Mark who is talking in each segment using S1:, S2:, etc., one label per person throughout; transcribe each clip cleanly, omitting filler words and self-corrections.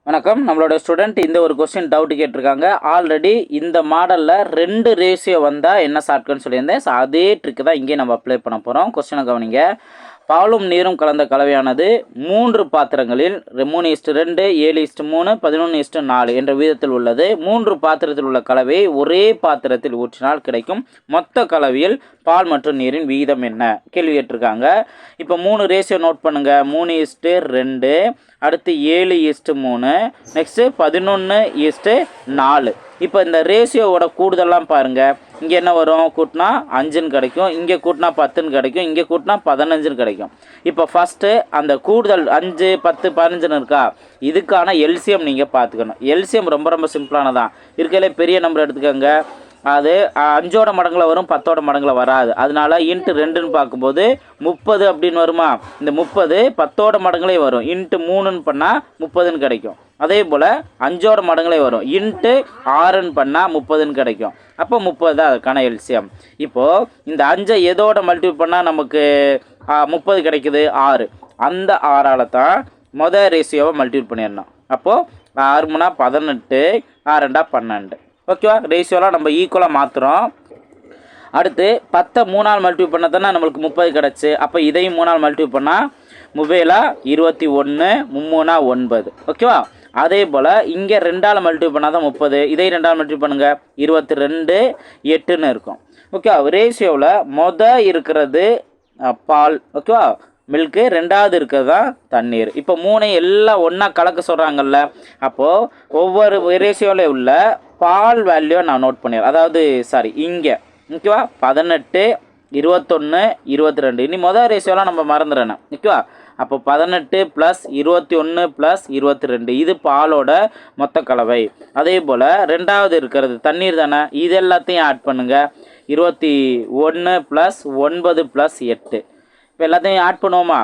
S1: வணக்கம். நம்மளோட ஸ்டூடெண்ட் இந்த ஒரு கொஸ்டின் டவுட் கேட்டிருக்காங்க. ஆல்ரெடி இந்த மாடலில் 2 ரேஷியோ வந்தால் என்ன ஷார்ட்கட்னு சொல்லியிருந்தேன். ஸோ அதே ட்ரிக்கு தான் இங்கே நம்ம அப்ளை பண்ண போகிறோம். கொஸ்டினை கவனிங்க. பாலும் நீரும் கலந்த கலவையானது 3 பாத்திரங்களில் 3:2, 7:3, 11:4 என்ற வீதத்தில் உள்ளது. 3 பாத்திரத்தில் உள்ள கலவையை ஒரே பாத்திரத்தில் ஊற்றினால் கிடைக்கும் மொத்த கலவையில் பால் மற்றும் நீரின் விகிதம் என்ன? கேள்வி கேட்டிருக்காங்க. இப்போ 3 ரேஷியோ நோட் பண்ணுங்கள். 3:2, அடுத்து 7:3, நெக்ஸ்ட்டு 11:4. இப்போ இந்த ரேஷியோவோட கூடுதல்லாம் பாருங்கள். இங்கே என்ன வரும்? கூட்டினா 5ன்னு கிடைக்கும், இங்கே கூட்டினா 10ன்னு கிடைக்கும், இங்கே கூட்டினா 15ன்னு கிடைக்கும். இப்போ ஃபஸ்ட்டு அந்த கூடுதல் 5, 10, 15ன்னு இருக்கா, இதுக்கான எல்சிஎம் நீங்கள் பார்த்துக்கணும். எல்சிஎம் ரொம்ப ரொம்ப சிம்பிளானதான். இருக்கிறதுலே பெரிய நம்பர் எடுத்துக்கோங்க. அது 5ஓட மடங்கில் வரும், 10ஓட மடங்கில் வராது. அதனால இன்ட்டு 2ன்னு பார்க்கும்போது 30 அப்படின்னு வருமா? இந்த 30 10ஓட மடங்களே வரும். இன்ட்டு 3ன்னு பண்ணால் 30ன்னு கிடைக்கும். அதே போல் 5ஓட மடங்களே வரும். இன்ட்டு 6ன்னு பண்ணால் 30ன்னு கிடைக்கும். அப்போ 30 தான் அதுக்கான எல்சிஎம். இப்போது இந்த 5ஐ எதோட மல்டிபிள் பண்ணால் நமக்கு 30 கிடைக்குது? 6. அந்த 6ஆல் தான் மொதல் ரேஷியோவை மல்டிபிள் பண்ணிடணும். அப்போது 6 3 18, 6 2 12. ஓகேவா? ரேஷியோலாம் நம்ம ஈக்குவலாக மாற்றுறோம். அடுத்து 10 3ஆல் மல்டிபிள் பண்ணால் தானே நம்மளுக்கு 30 கிடச்சி. அப்போ இதையும் 3ஆல் மல்டிபிள் பண்ணால் 21, 3 9. ஓகேவா? அதே போல் இங்கே 2ஆல் மல்டிபிள் பண்ணால் தான் 30. இதை 2ஆல் மல்டிபிள் பண்ணுங்கள், 22, 8ன்னு இருக்கும். ஓகேவா? ரேஷியோவில் இருக்கிறது பால். ஓகேவா? மில்க்கு. 2வது இருக்கிறது தான் தண்ணீர். இப்போ 3 எல்லாம் ஒன்றா கலக்க சொல்கிறாங்கல்ல. அப்போது ஒவ்வொரு ரேஷியோவில் உள்ள பால் வேல்யூ நான் நோட் பண்ணிடுறேன். அதாவது இங்கே ஓகேவா? 18, 21, 22. இனி மொதல் ரேஷியோலாம் நம்ம மறந்துடுறேன். ஓகேவா? அப்போ 18 + 21 + 22 இது பாலோட மொத்த கலவை. அதே போல் 2வது இருக்கிறது தண்ணீர் தானே, இது எல்லாத்தையும் ஆட் பண்ணுங்கள். 21 + 9 + 8. இப்போ எல்லாத்தையும் ஆட் பண்ணுவோமா?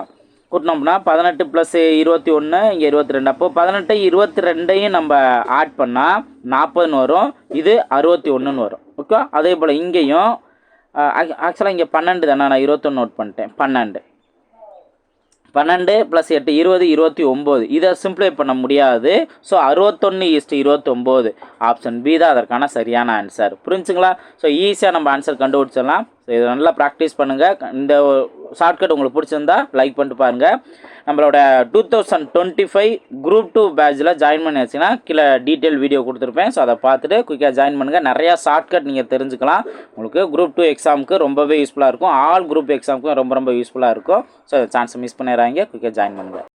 S1: கூட்டினோம்னா 18 + 21, இங்கே 22. அப்போது 18, 22ஐயும் நம்ம ஆட் பண்ணால் 40ன்னு வரும். இது 61ன்னு வரும். ஓகே? அதே போல் இங்கேயும் ஆக்சுவலாக இங்கே 12 தானே, நான் 21 நோட் பண்ணிட்டேன். 12 + 8 20, 29. இதை சிம்பிளை பண்ண முடியாது. ஸோ 61:29. ஆப்ஷன் பி தான் அதற்கான சரியான ஆன்சர். புரிஞ்சுங்களா? ஸோ ஈஸியாக நம்ம ஆன்சர் கண்டுபிடிச்சிடலாம். ஸோ இதை நல்லா ப்ராக்டிஸ் பண்ணுங்கள். இந்த ஷார்ட்கட் உங்களுக்கு பிடிச்சிருந்தா லைக் பண்ணிட்டு பாருங்கள். நம்மளோட 2025 குரூப் 2 பேட்சில் ஜாயின் பண்ணி வச்சிங்கன்னா கீழே டீட்டெயில் வீடியோ கொடுத்துருப்பேன். ஸோ அதை பார்த்துட்டு குயிக்காக ஜாயின் பண்ணுங்கள். நிறையா ஷார்ட்கட் நீங்கள் தெரிஞ்சுக்கலாம். உங்களுக்கு குரூப் 2 எக்ஸாமுக்கு ரொம்பவே யூஸ்ஃபுல்லாக இருக்கும். ஆல் குரூப் எக்ஸாமுக்கும் ரொம்ப ரொம்ப யூஸ்ஃபுல்லாக இருக்கும். ஸோ சான்ஸை மிஸ் பண்ணிடுறாங்க. குயிக்காக ஜாயின் பண்ணுங்கள்.